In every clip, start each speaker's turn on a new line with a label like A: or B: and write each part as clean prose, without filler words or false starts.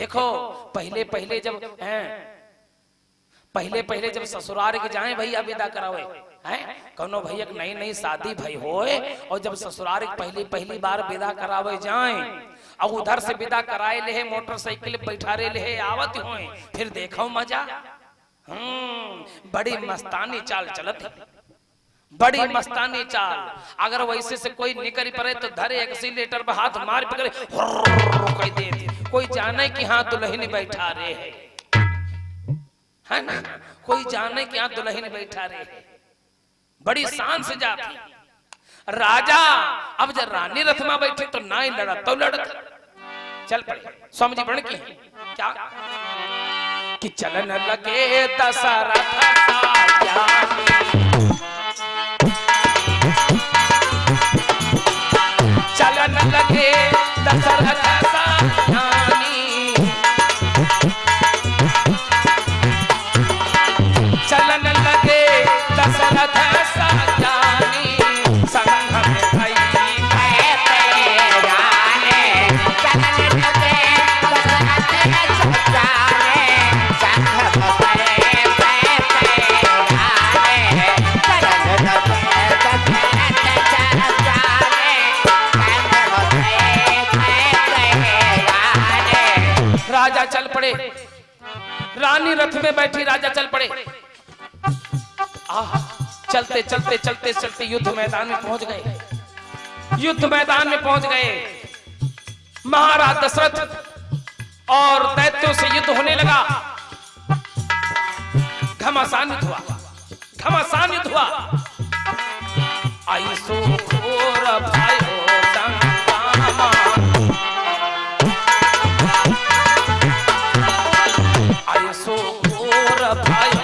A: देखो पहले पहले जब ससुराल के जाए भैया विदा करावे हैं, कौनो भैया नई नई शादी भई होए और जब ससुराल पहली बार विदा करावे जाए और उधर से विदा कराए ले मोटरसाइकिल बैठारे ले आवत होए, फिर देखो मजा। बड़ी मस्तानी चाल चलत है, बड़ी मस्तानी चाल। अगर वैसे से कोई निकल पड़े तो धरे एक्सीलेटर पे हाथ मार पकड़े कह दे, कोई जाने कि हाँ दुल्हन बैठा रे है ना, कोई जाने कि हाँ दुल्हन बैठा रे है, बड़ी शान से जाती। राजा अब जब रानी रथ में बैठे तो ना ही लड़ा तो लड़त चल पड़े। स्वामी जी बन की क्या कि चलन लगे दशरथ चलन लगे दशरथ चलन लगे दशरथ साजानी संग में भई राजा चल पड़े, रानी रथ में बैठी राजा चल पड़े। चलते चलते चलते चलते युद्ध मैदान में पहुंच गए, युद्ध मैदान में पहुंच गए। महाराज दशरथ और दैत्यों से युद्ध होने लगा। घमासान युद्ध हुआ, घमासान युद्ध हुआ। आई सो घोर भयो संग्रामा, आई सो घोर भयो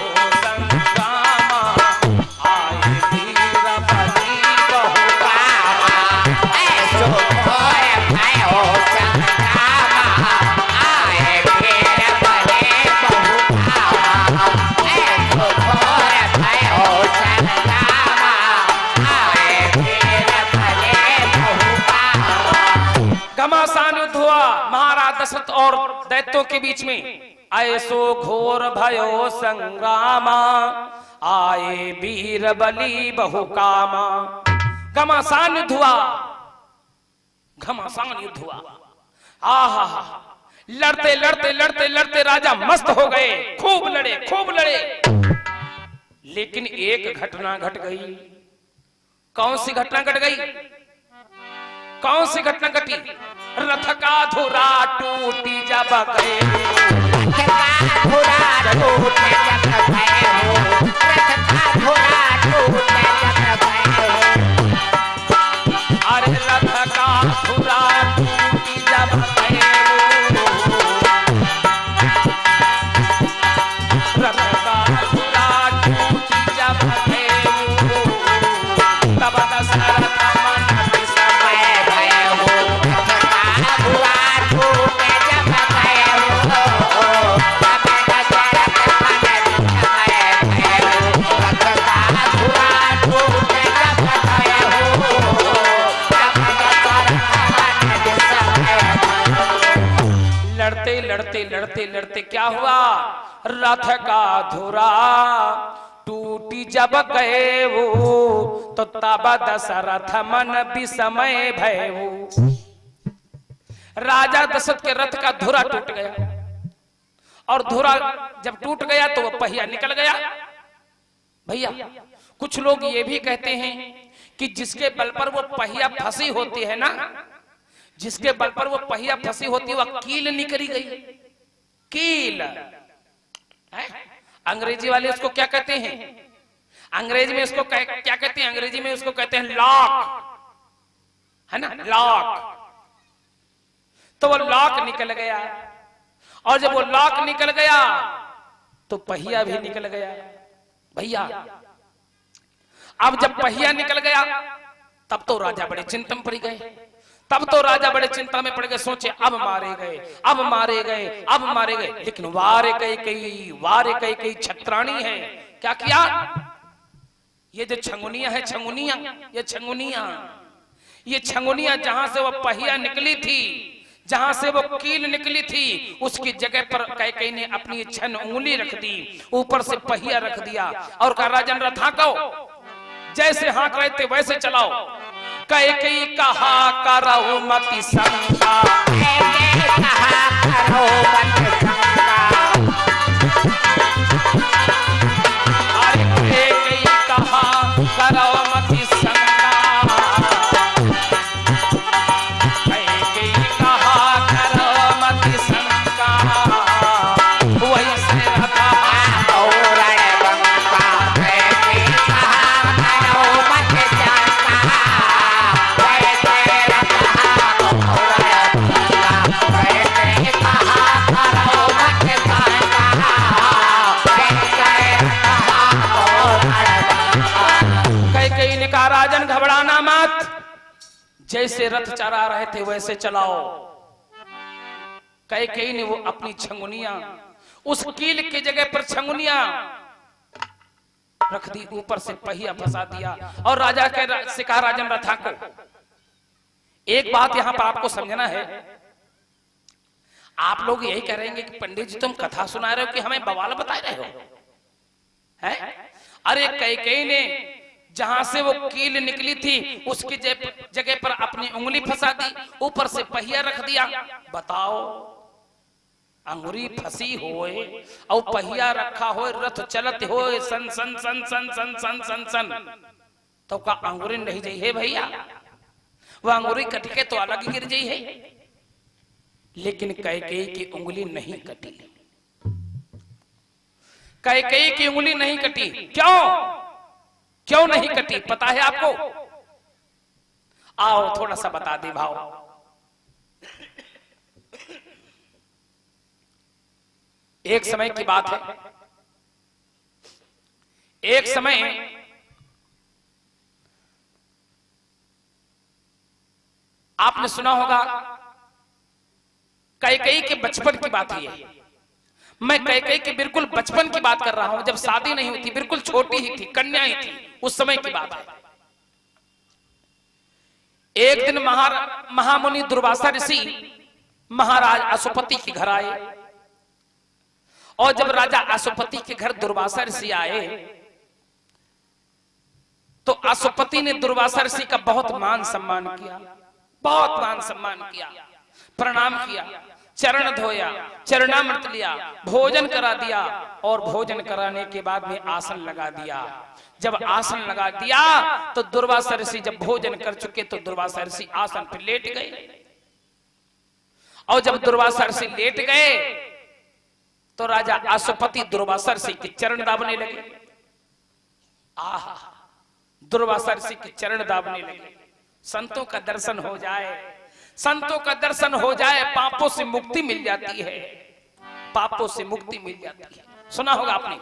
A: दशरथ और दैत्यों के बीच में। ऐसो घोर भयो संग्रामा, आए वीर बलि बहुकामा। घमासान युद्ध हुआ, घमासान युद्ध हुआ। आहा, लड़ते लड़ते लड़ते लड़ते राजा मस्त हो गए, खूब लड़े खूब लड़े। लेकिन एक घटना घट गई। कौन सी घटना घट गई? कौन सी घटना घटी? रथ का धुरा टूटी जब गए, रथ का धुरा टूटे जब गए हो, रथ का धुरा टूटे जब गए हो। अरे रथ का धुरा टूटी जब गए हो, रथ का धुरा टूटी जब गए हो, तब दशरथ लड़ते लड़ते लड़ते क्या हुआ? रथ का धुरा टूटी जब गए वो, तो तब दशरथ मन विस्मय भय वो। राजा दशरथ के रथ का धुरा टूट गया, और धुरा जब टूट गया तो वो पहिया निकल गया। भैया कुछ लोग ये भी कहते हैं कि जिसके बल पर वो पहिया फंसी होती है ना, जिसके बल पर वो पहिया फंसी होती है, वह कील निकली गई। कील अंग्रेजी वाले उसको क्या कहते हैं? अंग्रेजी में इसको क्या कहते हैं? अंग्रेजी में उसको कहते हैं लॉक, है ना, लॉक। तो वो लॉक निकल गया, और जब वो लॉक निकल गया तो पहिया भी निकल गया। भैया अब जब पहिया निकल गया तब तो राजा बड़े चिंता में पड़ गए, तब तो राजा बड़े चिंता में पड़ गए। सोचे अब मारे गए, अब मारे गए, अब मारे गए। लेकिन वारे कई छत्राणी है। क्या किया? ये जो छंगुनिया है, छंगुनिया, ये छंगुनिया जहां से वह पहिया निकली थी, जहां से वो कील निकली थी उसकी जगह पर कैकेयी ने अपनी छन उंगली रख दी, ऊपर से पहिया रख दिया और कहा राजन रथ हाँको, जैसे हाँक रहे थे वैसे चलाओ। कैकेयी कहा करो मति शंका, कहा करो मति शंका, अरे कैकेयी कहा करो मति शंका, कैकेयी कहा करो मति शंका, वैसे रथा राजन घबराना मत, जैसे रथ चला रहे थे वैसे चलाओ। कैकेयी ने वो अपनी छंगुनिया उस कील की जगह पर छंगुनिया रख दी, ऊपर से पहिया फंसा दिया और राजा के से कहा राजन रथ हाँको। एक बात यहां पर आपको समझना है, आप लोग यही करेंगे कि पंडित जी तुम कथा सुना रहे हो कि हमें बवाल बता रहे हो, हैं? अरे कैकेयी ने जहां से वो कील निकली थी उसकी जगह पर अपनी उंगली फंसा दी, ऊपर से पहिया रख दिया। बताओ, अंगुरी फंसी होए और पहिया रखा हो, रथ चलत हो सन सन सन सन सन सन सन सन, तो का अंगुरी नहीं जाई है भैया? वह अंगुरी कट के तो अलग गिर जाई है, लेकिन कैकेयी की उंगली नहीं कटी। कैकेयी की उंगली नहीं कटी। क्यों? क्यों नहीं कटी पता है आपको? आओ थोड़ा सा बता दे भाव। एक समय की बात है, एक समय आपने सुना होगा, कैकेयी के बचपन की बात है। मैं कैकेयी के बिल्कुल बचपन की बात कर रहा हूं, जब शादी नहीं हुई थी, बिल्कुल छोटी ही थी, कन्या ही थी, उस समय की बात है। एक दिन महामुनि दुर्वासा ऋषि महाराज अशुपति के घर आए, और जब राजा अशुपति के घर दुर्वासा ऋषि आए तो अशुपति ने दुर्वासा ऋषि का बहुत मान सम्मान किया, बहुत मान सम्मान किया, प्रणाम किया, चरण धोया, चरणामृत लिया, भोजन करा दिया, और भोजन कराने के बाद में आसन लगा दिया। जब आसन लगा दिया तो दुर्वासा ऋषि जब भोजन कर चुके तो दुर्वासा ऋषि आसन पर लेट गए, और जब दुर्वासा ऋषि लेट गए तो राजा अशुपति दुर्वासा ऋषि के चरण दाबने लगे। आहा, दुर्वासा ऋषि के चरण दाबने लगे। संतों का दर्शन हो जाए, संतों का दर्शन हो जाए, पापों से मुक्ति मिल जाती है, पापों से मुक्ति मिल जाती है। सुना होगा आपने,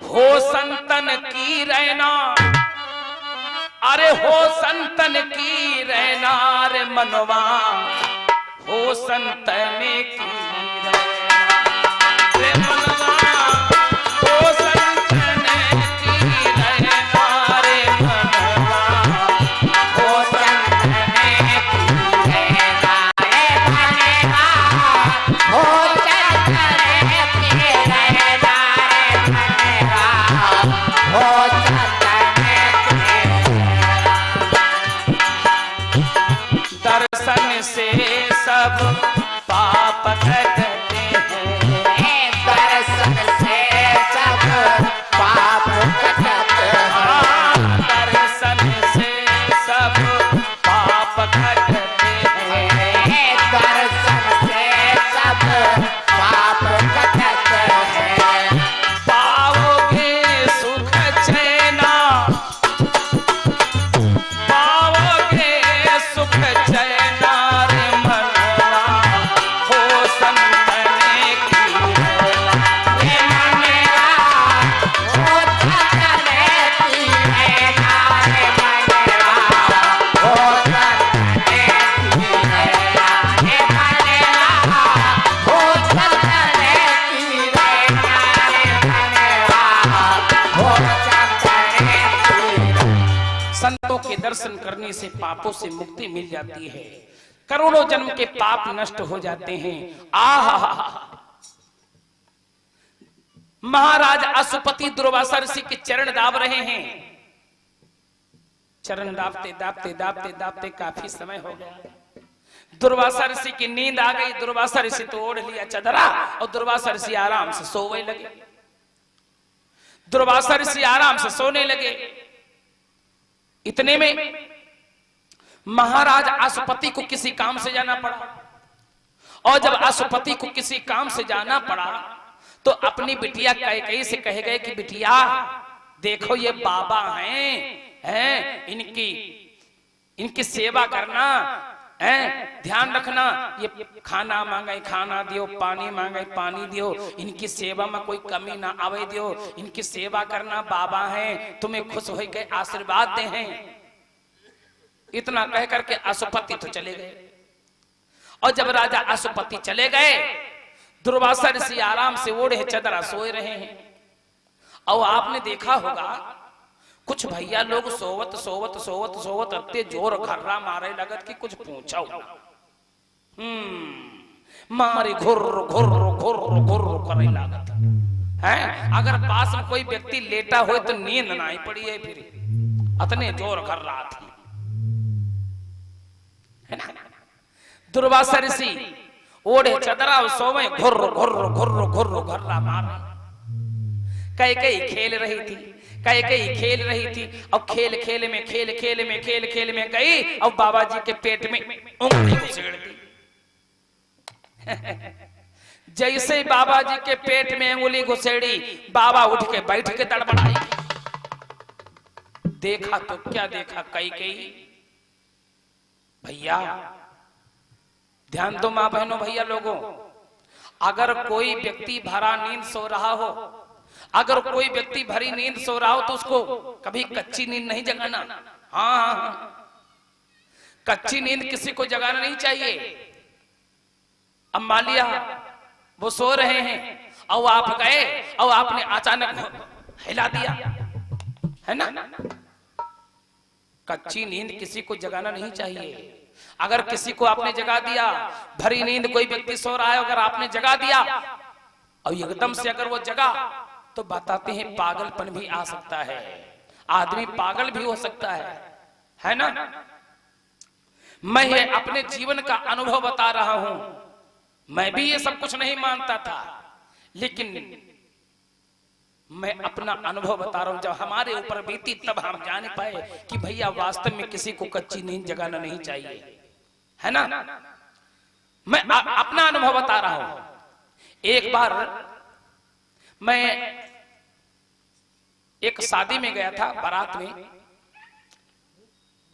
A: हो संतन की रहना, अरे हो संतन की रहना रे मनवा, हो संतन की रहना रे मनवा, हो संतन की रहना रे मनवा, हो संतन दर्शन से सब पाप कटते हैं, दर्शन से सब पाप कटते हैं, दर्शन से सब पाप कटते हैं, दर्शन से सब पाप कटते हैं। पाओगे सुख चैना, पाओगे सुख चैना रे मनवा, हो संतने की रहना रे मनवा, हो संतने की रहना रे मनवा, हो संतने की रहना रे मनवा, हो संतने की रहना रे मनवा, हो संतने की। संतों के दर्शन करने से पापों से मुक्ति मिल जाती है। करोड़ों जन्म के पाप नष्ट हो जाते हैं। आहा, महाराज अशुपति दुर्वासा ऋषि के चरण दाब रहे हैं। चरण दाबते दाबते दाबते दाबते काफी समय हो गया। दुर्वासा ऋषि की नींद आ गई। दुर्वासा ऋषि तो ओढ़ लिया चदरा और दुर्वासा ऋषि आराम से सोने लगे। दुर्वासा ऋषि आराम से सोने लगे। इतने में महाराज अशुपति को किसी काम से जाना पड़ा, और जब अशुपति को किसी काम से जाना पड़ा तो अपनी बिटिया कैकेयी से कहे गए कि बिटिया देखो ये बाबा हैं, इनकी सेवा करना, ध्यान रखना, ये खाना मांगे खाना दियो, पानी मांगे पानी दियो, इनकी सेवा में कोई कमी ना आवे दियो, इनकी सेवा करना, बाबा हैं, तुम्हें खुश हो के आशीर्वाद दे हैं। इतना कह करके अशुपति तो चले गए। और जब राजा अशुपति चले गए, दुर्वासा ऋषि आराम से ओढ़े चदरा सोए रहे हैं। और आपने देखा होगा कुछ भैया लोग सोवत सोवत सोवत सोवत अत्ते जोर घर्रा मारे लगत कि कुछ पूछो मारे घुर घुर घुर घुर करे लागत है। अगर पास में कोई व्यक्ति लेटा हो तो नींद ना ही पड़ी है, फिर अतने जोर कर रहा थी, है ना। दुर्वासा ऋषि ओढ़े चदरा सोवे घुर घुर घुर घुर घर्रा मार। कैकेयी खेल रही थी, कैकेयी खेल रही थी। और खेल खेल में गई और बाबा जी के पेट में उंगली घुसेड़ दी। जैसे ही बाबा जी के पेट में उंगली घुसेड़ी, बाबा उठ के बैठ के तड़पड़ाई। देखा तो क्या देखा कैकेयी। भैया ध्यान दो, मां बहनों भैया लोगों, अगर कोई व्यक्ति भरा नींद सो रहा हो, अगर कोई व्यक्ति भरी नींद सो रहा हो तो उसको कभी कच्ची नींद नहीं जगाना। हाँ, कच्ची नींद किसी को जगाना नहीं चाहिए। अब मान लिया वो सो रहे हैं और आप गए और आपने अचानक हिला दिया, है ना। कच्ची नींद किसी को जगाना नहीं चाहिए। अगर किसी को आपने जगा दिया, भरी नींद कोई व्यक्ति सो रहा है, अगर आपने जगा दिया और एकदम से अगर वो जगा तो बताते हैं पागलपन भी आ सकता है, आदमी पागल भी हो सकता है ना। मैं ये अपने जीवन का अनुभव बता रहा हूं। मैं भी ये सब कुछ नहीं मानता था, लेकिन मैं अपना अनुभव बता रहा हूं। जब हमारे ऊपर बीती तब हम जान पाए कि भैया वास्तव में किसी को कच्ची नींद जगाना नहीं चाहिए, है ना। मैं अपना अनुभव बता रहा हूं। एक बार मैं एक शादी में गया था, बारात में।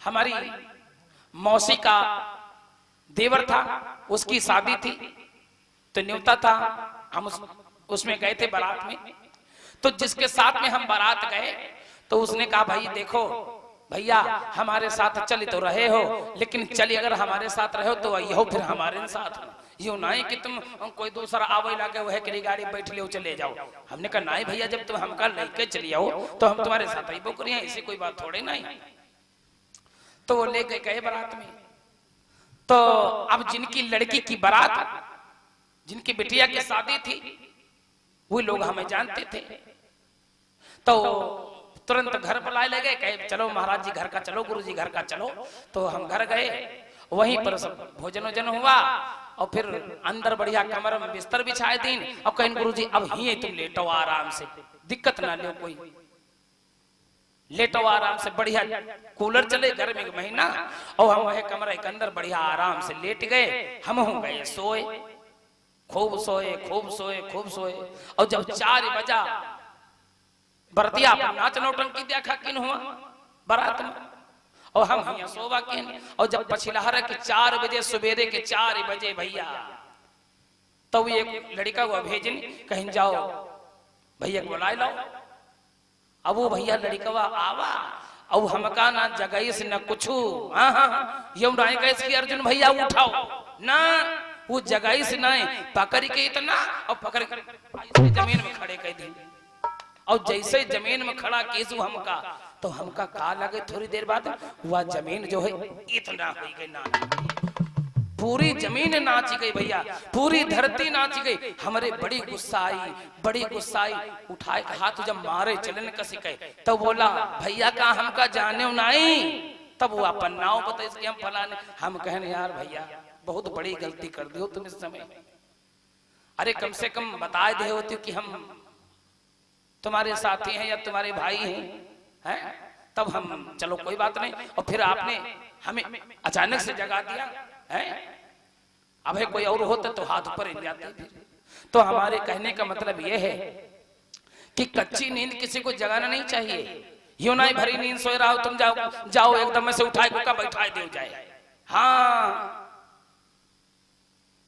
A: हमारी मौसी का देवर था, उसकी शादी थी, तो न्योता था, हम उसमें गए थे बारात में। तो जिसके साथ में हम बारात गए तो उसने कहा भाई देखो भैया हमारे साथ चली तो रहे हो, लेकिन चली अगर हमारे साथ रहे हो तो यो फिर हमारे साथ यो ना कि तुम कोई दूसरा आवे लाके वह करी गाड़ी बैठ ले चले जाओ। हमने कहा नहीं भैया, जब तुम हमका लेके चली आओ तो हम तुम्हारे साथ ही बुक रहे हैं, ऐसी कोई बात थोड़ी नहीं। तो वो लेके गए बारात में। तो अब जिनकी लड़की की बारात, जिनकी बिटिया की शादी थी, वो लोग हमें जानते थे। तो तुरंत घर बुलाए ले गए, कहे चलो महाराज जी घर का चलो, गुरु जी घर का चलो। तो हम घर गए, वहीं पर सब भोजन वोजन हुआ और फिर अंदर बढ़िया कमरे में बिस्तर बिछाए दिन और कहें गुरु जी अब ही तुम लेटो आराम से, दिक्कत ना लो कोई, लेटो आराम से। बढ़िया कूलर चले, गर्मी का महीना, और हम वह कमरे के अंदर बढ़िया आराम से लेट गए। हम हो गए सोए, खूब सोए खूब सोए खूब सोए। और जब 4 बजा बरतिया नाच नौटंकी देखा किन हुआ बारात में, और हम यहाँ सोवा किन। और जब पछिलहर के 4 बजे, सवेरे के 4 बजे भैया, तो एक लड़का हुआ भेजन, कहीं जाओ भैया को बुला लो। अब वो भैया लड़कवा आवा और हमका ना जगह से न कुछ, यू ना कैसे कि अर्जुन भैया उठाओ ना, वो जगह से नहीं पकड़ के इतना और पकड़ के जमीन में खड़े कर दी। और जैसे जमीन में खड़ा केसु हमका, तो हमका का लगे थोड़ी देर बाद वह जमीन जो है इतना हो गई ना, पूरी जमीन नाच गई भैया, पूरी धरती नाच गई। हमारे बड़ी गुस्सा आई, उठाए के हाथ जब मारे चलन कसी कहे तो बोला भैया का हमका जाने नहीं। तब वो अपन नाव बताए कि हम फलाने, हम कहने यार भैया बहुत बड़ी गलती कर दी हो तुम इस समय। अरे कम से कम बता दे होती कि हम तुम्हारे साथी हैं या तुम्हारे भाई हैं, तब हम चलो कोई बात नहीं। और फिर आपने हमें अचानक से जगा दिया है। अब है कोई और होता तो हाथ ऊपर हिल जाते। तो हमारे कहने का मतलब यह है कि कच्ची नींद किसी को जगाना नहीं चाहिए। यूं ना भरी नींद सोए रहा हो तुम, जाओ एकदम से उठाए को बैठा दे जाए। हाँ,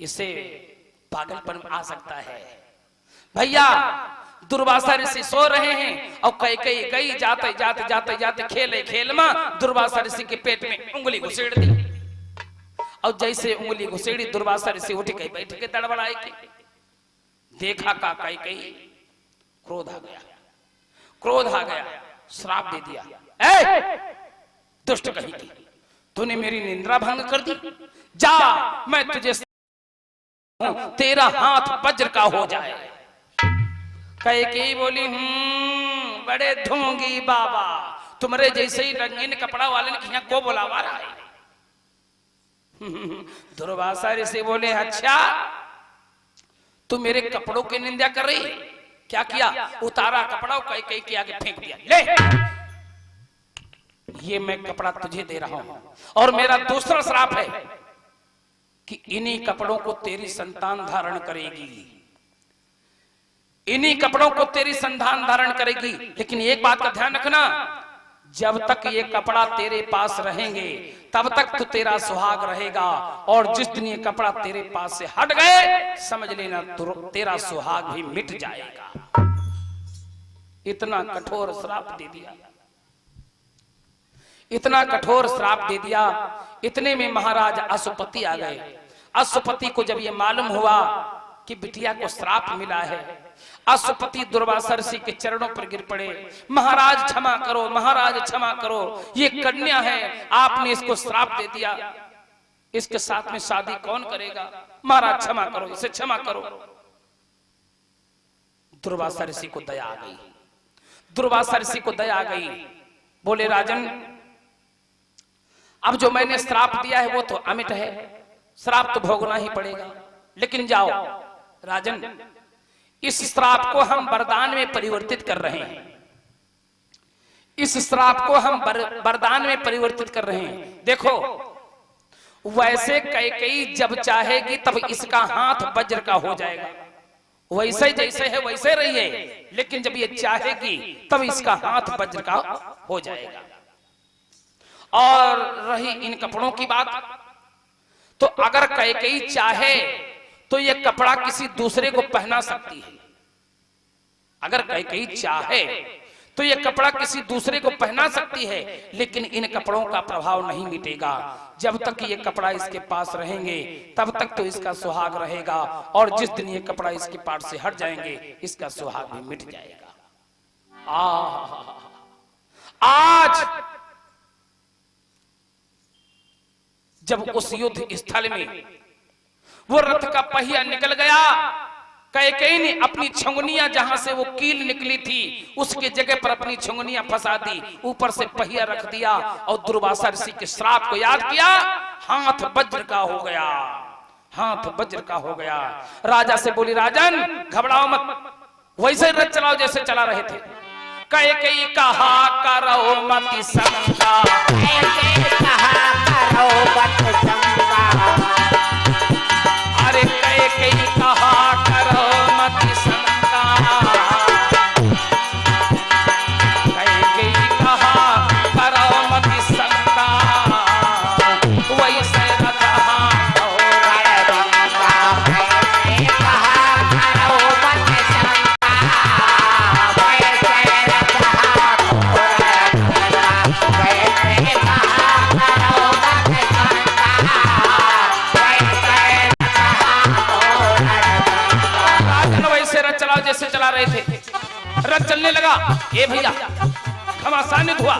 A: इससे पागलपन आ सकता है भैया। दुर्वासा ऋषि सो रहे हैं और कई गई जाते खेल में दुर्वासा ऋषि के पेट में उंगली घुसेड़ दी। और जैसे उंगली घुसेड़ी दुर्वासा ऋषि उठ के बैठ के तड़बड़ाए के देखा का कई क्रोध आ गया, श्राप दे दिया। ए दुष्ट कहीं की, तूने मेरी निंद्रा भंग कर दी। जा, मैं तुझे तेरा हाथ वज्र का हो जाए। कई बोली बड़े ढोंगी बाबा, तुम्हारे जैसे ही रंगीन कपड़ा वाले ने यहाँ को बुलावा रहा है। दुर्वासा ऋषि बोले अच्छा तू मेरे कपड़ों की निंदा कर रही, क्या किया? उतारा कपड़ा कई के आगे फेंक दिया। ले ये मैं कपड़ा तुझे दे रहा हूं और मेरा दूसरा श्राप है कि इन्हीं कपड़ों को तेरी संतान धारण करेगी, इन्हीं कपड़ों को तेरी संतान धारण करेगी। लेकिन एक बात का ध्यान रखना, जब तक ये कपड़ा तेरे पास रहेंगे तब तक तो तेरा सुहाग रहेगा, और जिस दिन ये कपड़ा तेरे पास से हट गए समझ लेना तेरा सुहाग भी मिट जाएगा। इतना कठोर श्राप दे दिया, इतना कठोर श्राप दे दिया। इतने में महाराज अश्वपति आ गए। अश्वपति को जब ये मालूम हुआ कि बिटिया को श्राप मिला है, अश्वपति दुर्वासा ऋषि के चरणों पर गिर पड़े। महाराज क्षमा करो, महाराज क्षमा करो, ये कन्या है, आपने इसको श्राप दे दिया, इसके साथ में शादी कौन करेगा? महाराज क्षमा करो, इसे क्षमा करो। दुर्वासा ऋषि को दया आ गई, दुर्वासा ऋषि को दया आ गई। बोले राजन अब जो मैंने श्राप दिया है वो तो अमिट है, श्राप तो भोगना ही पड़ेगा। लेकिन जाओ राजन, इस श्राप को हम वरदान में परिवर्तित कर रहे हैं, इस श्राप को हम वरदान में परिवर्तित कर रहे हैं। देखो वैसे कई जब चाहेगी तब इसका हाथ वज्र का हो जाएगा, वैसे जैसे है वैसे रहिए, लेकिन जब ये चाहेगी तब इसका हाथ वज्र का हो जाएगा। और रही इन कपड़ों की बात, तो अगर कई चाहे तो ये कपड़ा किसी दूसरे को पहना सकती है। अगर कई चाहे तो ये कपड़ा किसी दूसरे को पहना सकती है, लेकिन इन कपड़ों का प्रभाव नहीं मिटेगा। जब तक ये कपड़ा इसके पास रहेंगे तब तक तो इसका सुहाग रहेगा, और जिस दिन ये कपड़ा इसके पास से हट जाएंगे इसका सुहाग भी मिट जाएगा। आज जब उस युद्ध स्थल में वो रथ का पहिया निकल गया, कैकेयी ने अपनी छुंगनियां जहां से वो कील निकली थी उसके जगह पर अपनी छुंगनियां फंसा दी, ऊपर से पहिया रख दिया और दुर्वासा ऋषि के श्राप को याद किया। हाथ वज्र का हो गया, हाथ वज्र का हो गया। राजा से बोली राजन घबराओ मत, वैसे रथ चलाओ जैसे चला रहे थे। कैकेयी कहा करो मत शंका, अरे कैकेयी कहा करो मत शंका, कैकेयी कहा करो मत शंका, वैसे रथ हाथ जैसे चला रहे थे। रथ चलने लगा, ए भैया घमासान हुआ।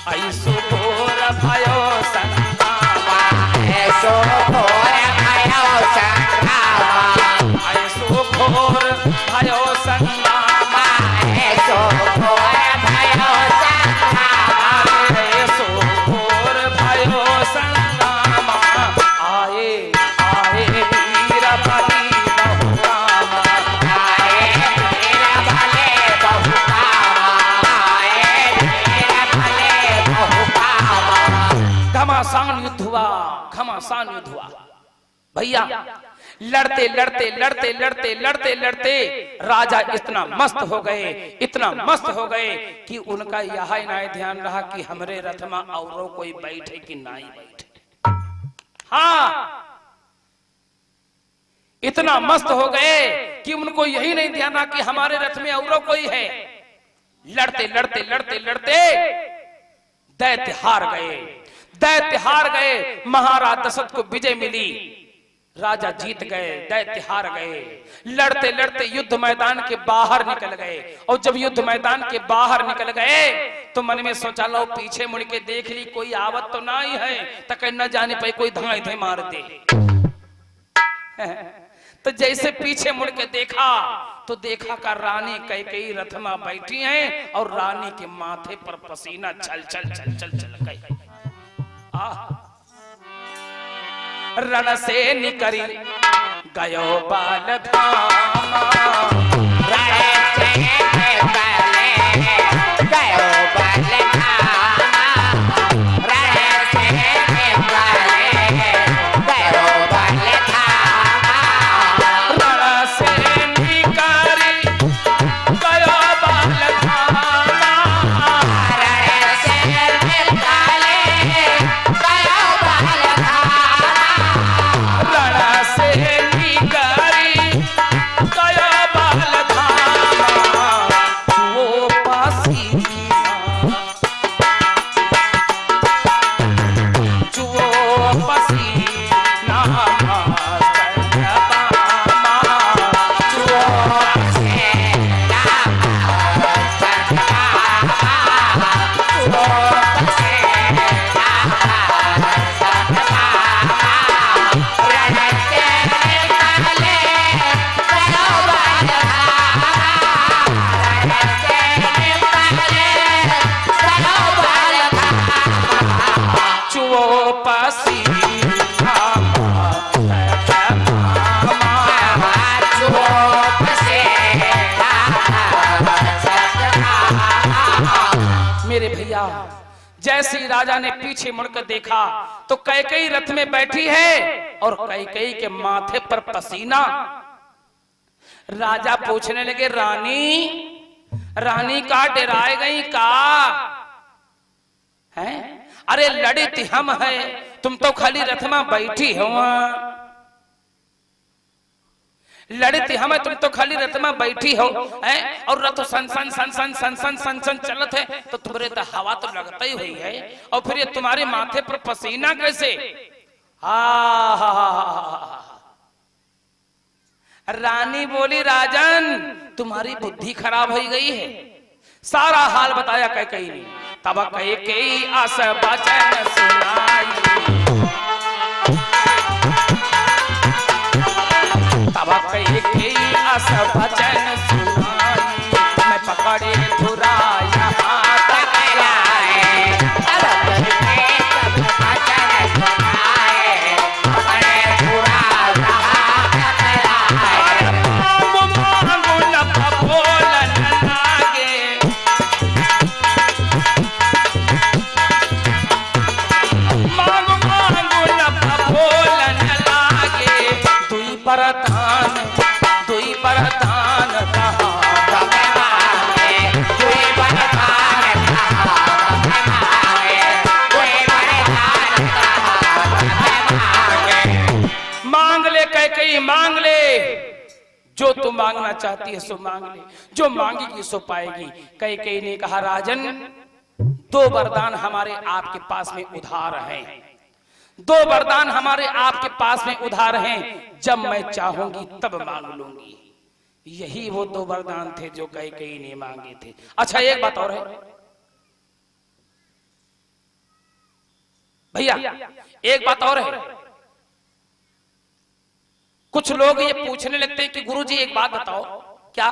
A: ऐसो घोर भयो संतावा है
B: ऐसो घोर भयो संग्राम
A: ऐसो घोर भयो संग्राम
B: ऐसो घोर भयो संग्राम
A: ऐसो घोर भयो संग्राम आए आए वीर बलि बहु काम
B: आए वीर भले बहु काम आए वीर भले बहु काम
A: घमासान युद्ध हुआ, घमासान युद्ध हुआ भैया। लड़ते लड़ते लड़ते लड़ते लड़ते लड़ते राजा इतना मस्त हो गए, इतना मस्त हो गए कि उनका यह ना ध्यान रहा कि हमरे रथ में औरों कोई बैठे कि नहीं बैठे। हाँ, इतना मस्त हो गए कि उनको यही नहीं ध्यान रहा कि हमारे रथ में औरों कोई है। लड़ते लड़ते लड़ते लड़ते दैत्य हार गए, दैत्य हार गए। महाराज दशरथ को विजय मिली, राजा जीत गए, दैत्य हार गए। लड़ते लड़ते युद्ध मैदान के बाहर निकल गए, और जब युद्ध मैदान के बाहर निकल गए तो मन में सोचा लो पीछे मुड़ के देख ली कोई आवत तो नहीं है, तक न जाने पे कोई धाए थे मार दे। तो जैसे पीछे मुड़ के देखा तो देखा का रानी कैकेयी रथ में बैठी हैं और रानी के माथे पर पसीना चल चल चल चल चल गई। रण से निकरी गयो बाल धामा
B: रण से निकले गयो बाल धामा रण से निकले गयो बाल धामा
A: रण से निकरी गयो बाल धामा
B: रण से निकले गयो बाल
A: रण से निकरी गयो बाल धामा वो पसीना जो पसीना मेरे भैया। जैसे ही राजा ने पीछे मुड़कर देखा तो कैकेयी रथ में बैठी है और कैकेयी के माथे पर पसीना। राजा पूछने लगे रानी, रानी का डराए गई का है? अरे लड़ी थी हम है, तुम तो खाली रथ में बैठी हो। लड़ी थी हमें, तुम तो खाली रथ में बैठी हो हैं? और रथ सन सन सन सन सन सन सन सन चलत है तो तुम्हारे तो हवा तो लगता ही हुई है, और फिर ये तुम्हारे माथे पर पसीना कैसे? रानी बोली राजन तुम्हारी बुद्धि खराब हो गई है। सारा हाल बताया कैकेयी ने। तब कैकेयी आस बचन सुनाई, तब कैकेयी आस बचन सुनाई, मैं पकड़े धुरा यहाँ तक आए।
B: तब कैकेयी सब बचन सुनाए, पकड़े धुरा यहाँ तक आए।
A: मांगू न बोलन लागे, मांगू न बोलन लागे। दुई बरदान कहा मांग ले कैकेयी मांग ले, जो तू मांगना चाहती है सो मांग ले, जो मांगेगी सो पाएगी। कैकेयी ने कहा राजन दो वरदान हमारे आपके पास में उधार हैं, दो वरदान हमारे आपके पास में उधार हैं, जब मैं चाहूंगी तब मांग लूंगी। यही वो दो वरदान थे जो कैकेयी ने मांगे थे। अच्छा एक बात और है भैया, एक बात और है। कुछ लोग ये पूछने लगते हैं कि गुरुजी एक बात बताओ, क्या?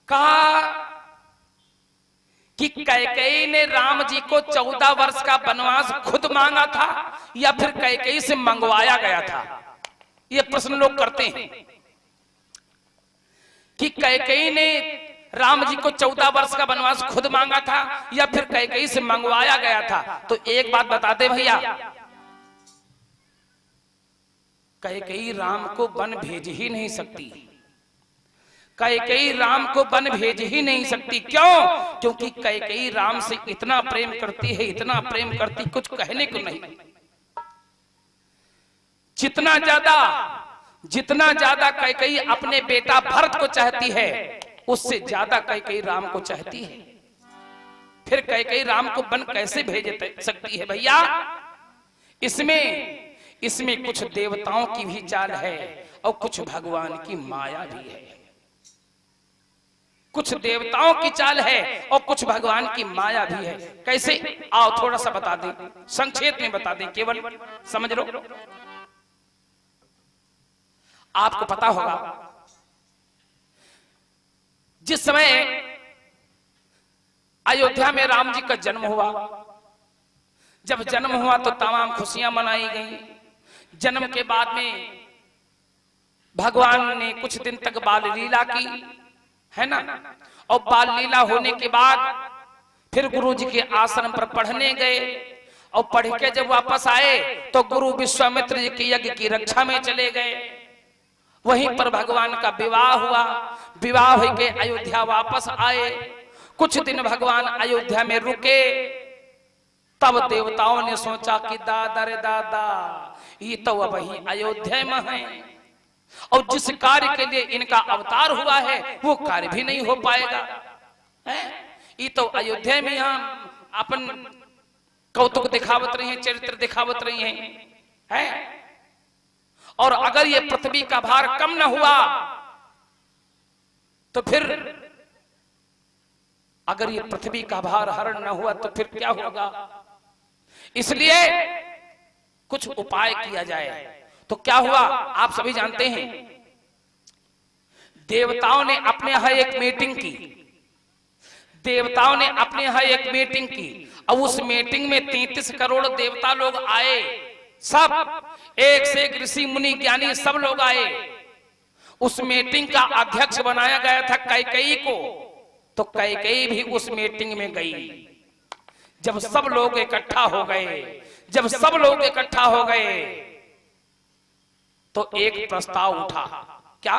A: कहा कि कैकेयी ने राम जी को 14 वर्ष का वनवास खुद मांगा था या फिर कैकेयी से मंगवाया गया था? ये प्रश्न लोग करते हैं कि कैकेयी ने राम जी को 14 वर्ष का वनवास खुद मांगा था या फिर कैकेयी से मंगवाया गया था। तो एक बात बता दे भैया, कैकेयी राम को वन भेज ही नहीं सकती। कैकेयी राम को वन भेज ही नहीं सकती। क्यों? क्योंकि कैकेयी राम से इतना प्रेम करती है, इतना प्रेम करती, कुछ कहने को नहीं। जितना ज्यादा कैकेयी अपने बेटा भरत को चाहती है, उससे ज्यादा कैकेयी राम को चाहती है। फिर कैकेयी राम को वन कैसे भेज सकती है भैया? इसमें कुछ देवताओं की भी चाल है और कुछ भगवान की माया भी है। कुछ देवताओं की चाल है और कुछ भगवान की माया भी है। कैसे? आओ थोड़ा सा बता दें, संक्षेप में बता दें, केवल समझ लो। आपको पता होगा जिस समय अयोध्या में राम जी का जन्म हुआ, जब जन्म हुआ तो तमाम खुशियां मनाई गई। जन्म के बाद में भगवान ने कुछ दिन तक बाल लीला की, है ना? और बाल लीला होने के बाद फिर गुरु जी के आश्रम पर पढ़ने गए और पढ़ के जब वापस आए तो गुरु विश्वामित्र जी के यज्ञ की रक्षा में चले गए। वहीं पर भगवान का विवाह हुआ। विवाह होके अयोध्या वापस आए। कुछ दिन भगवान अयोध्या में रुके। तब देवताओं ने सोचा कि दादा रे दादा, ये तो अब वही अयोध्या में है और जिस कार्य के लिए इनका अवतार हुआ है वो कार्य भी नहीं हो पाएगा। ये तो अयोध्या में हम अपन कौतुक दिखावत रही हैं, चरित्र दिखावत रही हैं। और अगर ये पृथ्वी का भार कम न हुआ तो फिर, अगर ये पृथ्वी का भार हरण न हुआ तो फिर क्या होगा? इसलिए कुछ उपाय किया जाए। तो क्या हुआ आप सभी जानते हैं। देवताओं ने अपने यहाँ एक मीटिंग की। देवताओं ने अपने यहाँ एक मीटिंग की और उस मीटिंग में 33 करोड़ देवता लोग आए। सब एक से एक ऋषि मुनि ज्ञानी सब लोग आए। उस मीटिंग का अध्यक्ष बनाया गया था कैकेयी को। तो कैकेयी भी उस मीटिंग में गई। जब सब लोग इकट्ठा हो गए, तो एक प्रस्ताव उठा। क्या?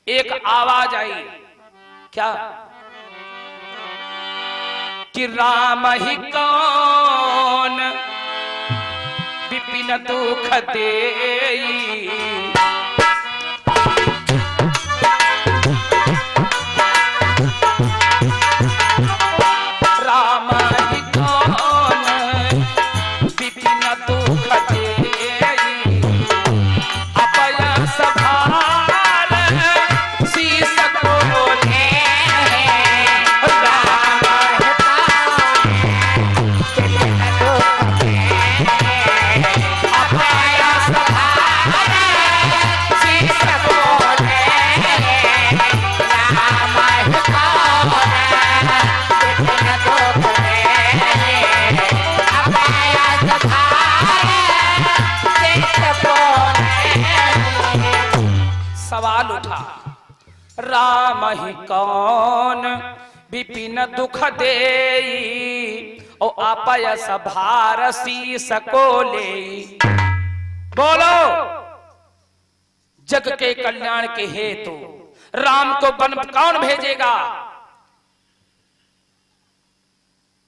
A: एक आवाज आई। क्या? कि राम ही कौन विपिन दुख देई, राम ही कौन विपिन दुख देई, अपयस भार शीस खोले, सवाल उठा। राम ही कौन विपिन दुख देई और अपयस भार शीस खोले। बोलो, जग के कल्याण के हेतु राम को वन कौन भेजेगा?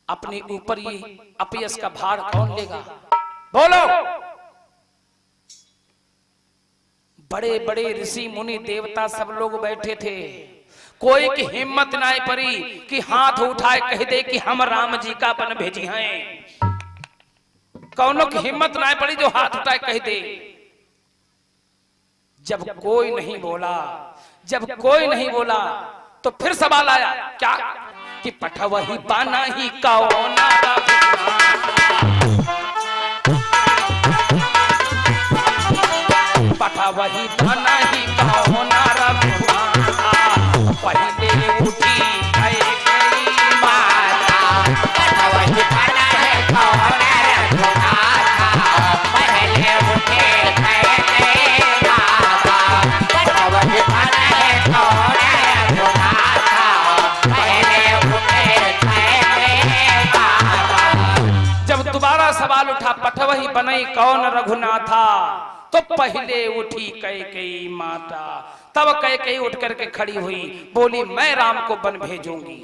A: अपने ऊपर ये अपयस का भार कौन लेगा? बोलो। बड़े बड़े ऋषि मुनि देवता सब लोग बैठे थे। कोई की हिम्मत ना पड़ी कि हाथ उठाए कह दे कि हम राम जी का वन भेजी हैं। कौनों की हिम्मत ना पड़ी जो हाथ उठाए कह दे। जब कोई नहीं बोला तो फिर सवाल आया। क्या? कि पठवही पाना ही कौना पठा वही बना ही कौन रघुनाथा पहले उठी कैकेयी माता
B: वही बना है कौन रघुनाथा पहले उठे कैकेयी माता वही बना है कौन रघुनाथा पहले उठे कैकेयी माता।
A: जब दोबारा सवाल उठा पठवही बनई कौन रघुनाथा तो पहले उठी कैकेयी माता। तब कैकेयी उठ करके खड़ी हुई, बोली मैं राम को वन भेजूंगी।